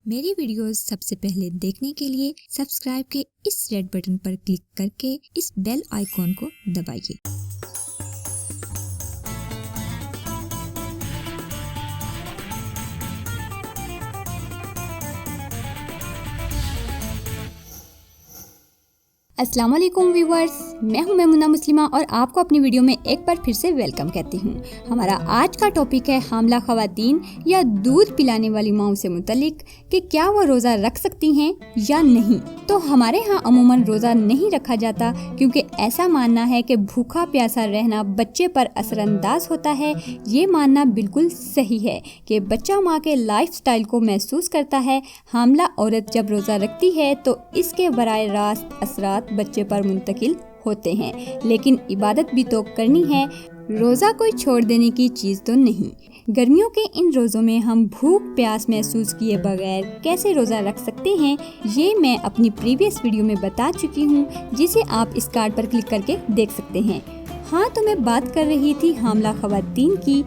मेरी वीडियोस सबसे पहले देखने के लिए सब्सक्राइब के इस रेड बटन पर क्लिक करके इस बेल आइकॉन को दबाइए। अस्सलाम वालेकुम व्यूवर्स, मैं हूं मेमुना मुस्लिमा और आपको अपनी वीडियो में एक बार फिर से वेलकम कहती हूं। हमारा आज का टॉपिक है हामला ख़वातीन या दूध पिलाने वाली माओं से मुतल्लिक कि क्या वो रोज़ा रख सकती हैं या नहीं। तो हमारे यहाँ अमूमन रोज़ा नहीं रखा जाता क्योंकि ऐसा मानना है कि भूखा प्यासा रहना बच्चे पर असरअंदाज होता है। ये मानना बिल्कुल सही है कि बच्चा माँ के लाइफस्टाइल को महसूस करता है। हामला औरत जब रोज़ा रखती है तो इसके बराह रास्त असरात बच्चे पर मुंतकिल होते हैं, लेकिन इबादत भी तो करनी है। रोज़ा कोई छोड़ देने की चीज़ तो नहीं। गर्मियों के इन रोज़ों में हम भूख प्यास महसूस किए बगैर कैसे रोज़ा रख सकते हैं, ये मैं अपनी प्रीवियस वीडियो में बता चुकी हूँ, जिसे आप इस कार्ड पर क्लिक करके देख सकते हैं। हाँ, तो मैं बात कर रही थी हामला ख़वातीन की।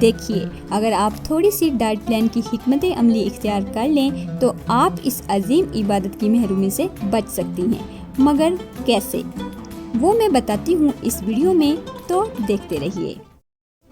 देखिए, अगर आप थोड़ी सी डाइट प्लान की हिकमत अमली इख्तियार कर लें तो आप इस अजीम इबादत की महरूमी से बच सकती हैं। मगर कैसे, वो मैं बताती हूँ इस वीडियो में, तो देखते रहिए।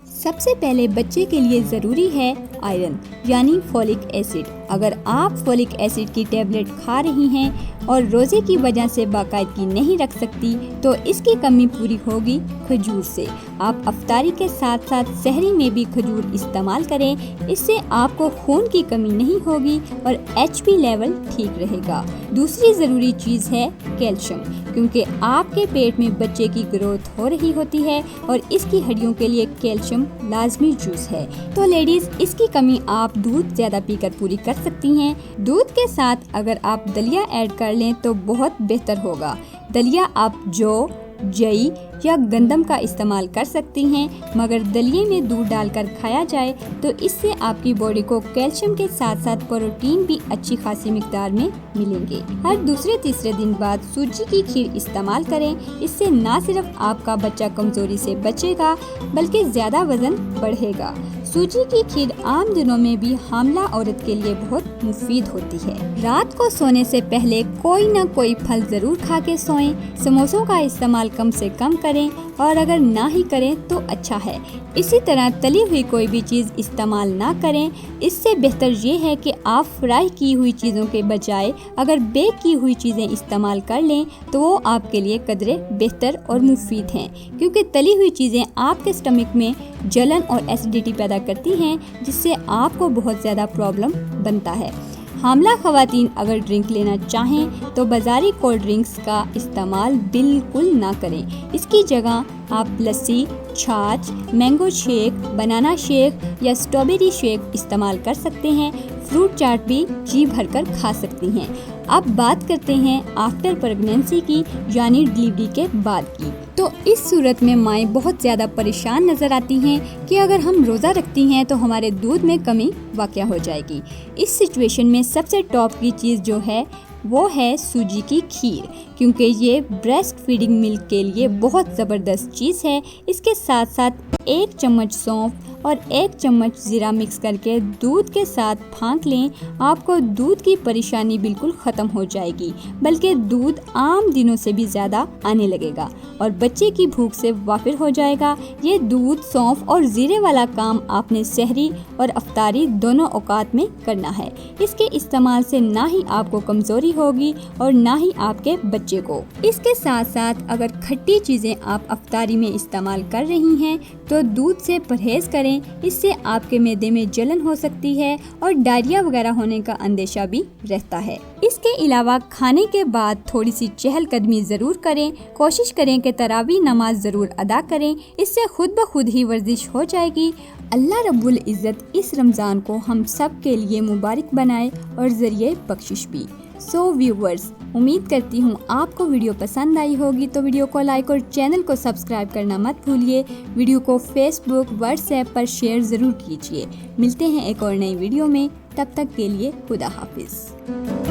सबसे पहले बच्चे के लिए ज़रूरी है आयरन यानी फोलिक एसिड। अगर आप फोलिक एसिड की टेबलेट खा रही हैं और रोज़े की वजह से बाकायदगी नहीं रख सकती तो इसकी कमी पूरी होगी खजूर से। आप अफ्तारी के साथ साथ सहरी में भी खजूर इस्तेमाल करें, इससे आपको खून की कमी नहीं होगी और HP लेवल ठीक रहेगा। दूसरी ज़रूरी चीज़ है कैल्शियम, क्योंकि आपके पेट में बच्चे की ग्रोथ हो रही होती है और इसकी हड्डियों के लिए कैल्शियम लाजमी जूस है। तो लेडीज, इसकी कमी आप दूध ज़्यादा पीकर पूरी कर सकती हैं। दूध के साथ अगर आप दलिया ऐड कर लें तो बहुत बेहतर होगा। दलिया आप जौ, जई या गंदम का इस्तेमाल कर सकती हैं, मगर दलिये में दूध डालकर खाया जाए तो इससे आपकी बॉडी को कैल्शियम के साथ साथ प्रोटीन भी अच्छी खासी मिकदार में मिलेंगे। हर दूसरे तीसरे दिन बाद सूजी की खीर इस्तेमाल करें, इससे न सिर्फ आपका बच्चा कमजोरी से बचेगा बल्कि ज्यादा वजन बढ़ेगा। सूजी की खीर आम दिनों में भी हामला औरत के लिए बहुत मुफीद होती है। रात को सोने से पहले कोई न कोई फल जरूर खा के सोएं। समोसों का इस्तेमाल कम से कम करें और अगर ना ही करें तो अच्छा है। इसी तरह तली हुई कोई भी चीज़ इस्तेमाल ना करें। इससे बेहतर ये है कि आप फ्राई की हुई चीज़ों के बजाय अगर बेक की हुई चीज़ें इस्तेमाल कर लें तो वो आपके लिए कदरे बेहतर और मुफीद हैं, क्योंकि तली हुई चीज़ें आपके स्टमक में जलन और एसिडिटी पैदा करती हैं, जिससे आपको बहुत ज़्यादा प्रॉब्लम बनता है। हामला ख़वातीन अगर ड्रिंक लेना चाहें तो बाज़ारी कोल्ड ड्रिंक्स का इस्तेमाल बिल्कुल ना करें। इसकी जगह आप लस्सी, छाछ, मैंगो शेक, बनाना शेक या स्ट्रॉबेरी शेक इस्तेमाल कर सकते हैं। फ्रूट चाट भी जी भरकर खा सकती हैं। अब बात करते हैं आफ्टर प्रेगनेंसी की, यानी डिलीवरी के बाद की। तो इस सूरत में माएँ बहुत ज़्यादा परेशान नज़र आती हैं कि अगर हम रोज़ा रखती हैं तो हमारे दूध में कमी वाक़या हो जाएगी। इस सिचुएशन में सबसे टॉप की चीज़ जो है वो है सूजी की खीर, क्योंकि ये ब्रेस्ट फीडिंग मिल्क के लिए बहुत ज़बरदस्त चीज़ है। इसके साथ साथ 1 चम्मच सौंफ और 1 चम्मच ज़ीरा मिक्स करके दूध के साथ फाँक लें। आपको दूध की परेशानी बिल्कुल ख़त्म हो जाएगी, बल्कि दूध आम दिनों से भी ज़्यादा आने लगेगा और बच्चे की भूख से वाफिर हो जाएगा। ये दूध, सौंफ और ज़ीरे वाला काम आपने सहरी और अफ्तारी दोनों औकात में करना है। इसके इस्तेमाल से ना ही आपको कमज़ोरी होगी और ना ही आपके बच्चे को। इसके साथ साथ अगर खट्टी चीज़ें आप अफ्तारी में इस्तेमाल कर रही हैं तो दूध से परहेज़ करें। इससे आपके मैदे में जलन हो सकती है और डायरिया वगैरह होने का अंदेशा भी रहता है। इसके अलावा खाने के बाद थोड़ी सी चहलकदमी ज़रूर करें। कोशिश करें कि तरावी नमाज ज़रूर अदा करें, इससे खुद ब खुद ही वर्जिश हो जाएगी। अल्लाह रब्बुल इज़्ज़त इस रमज़ान को हम सब के लिए मुबारक बनाए और ज़रिए बख्शिश भी। सो व्यूवर्स, उम्मीद करती हूँ आपको वीडियो पसंद आई होगी, तो वीडियो को लाइक और चैनल को सब्सक्राइब करना मत भूलिए। वीडियो को फेसबुक, व्हाट्सएप पर शेयर ज़रूर कीजिए। मिलते हैं एक और नई वीडियो में, तब तक के लिए खुदा हाफिज़।